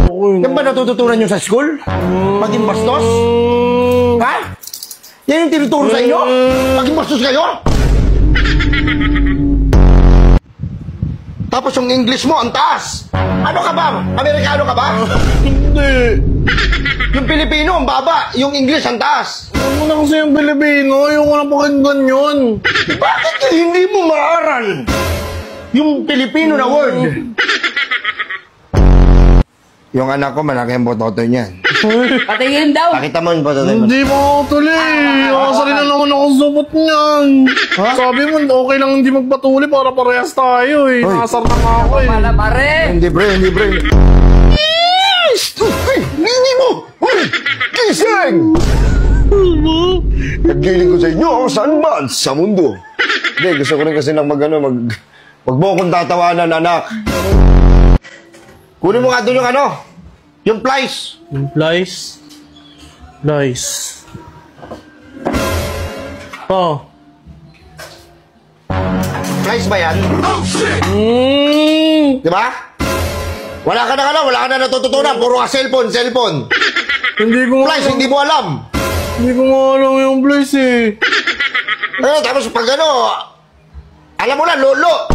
Yan ba natututunan nyo sa school? Maging bastos? Ha? Yan yung tinuturo sa inyo? Maging bastos kayo? Tapos yung English mo, ang taas. Ano ka ba? Amerikano ka ba? Hindi. Yung Pilipino, ang baba. Yung English, ang taas. Ano mo na kasi yung Pilipino? Ayoko na pakinggan yun. Bakit hindi mo maaral yung Pilipino na word? Yung anak ko, malaki ang bototo niyan. Patingin daw. Pakita mo yung bototo mo. Hindi mo tuloy. Akasali na naman ako subot niyan. Sabi mo, okay lang hindi magpatuli para parehas tayo eh. Hoy. Nakasar na nga ako eh. Pala pare. Hindi bre. Hindi mo! Uy! Kising! Naggiling ko sa inyo, saan ba? Sa mundo. Hindi, gusto ko rin kasi lang wag mo akong tatawanan, anak. Kunin mo nga doon yung yung plies. Yung Lice. Oh. Plies ba yan? Di ba? Wala ka na natututunan. Puro ka cellphone. Hindi ko Plies, hindi mo alam. Hindi ko nga alam yung Lice eh. Tapos pag alam mo na, lolo.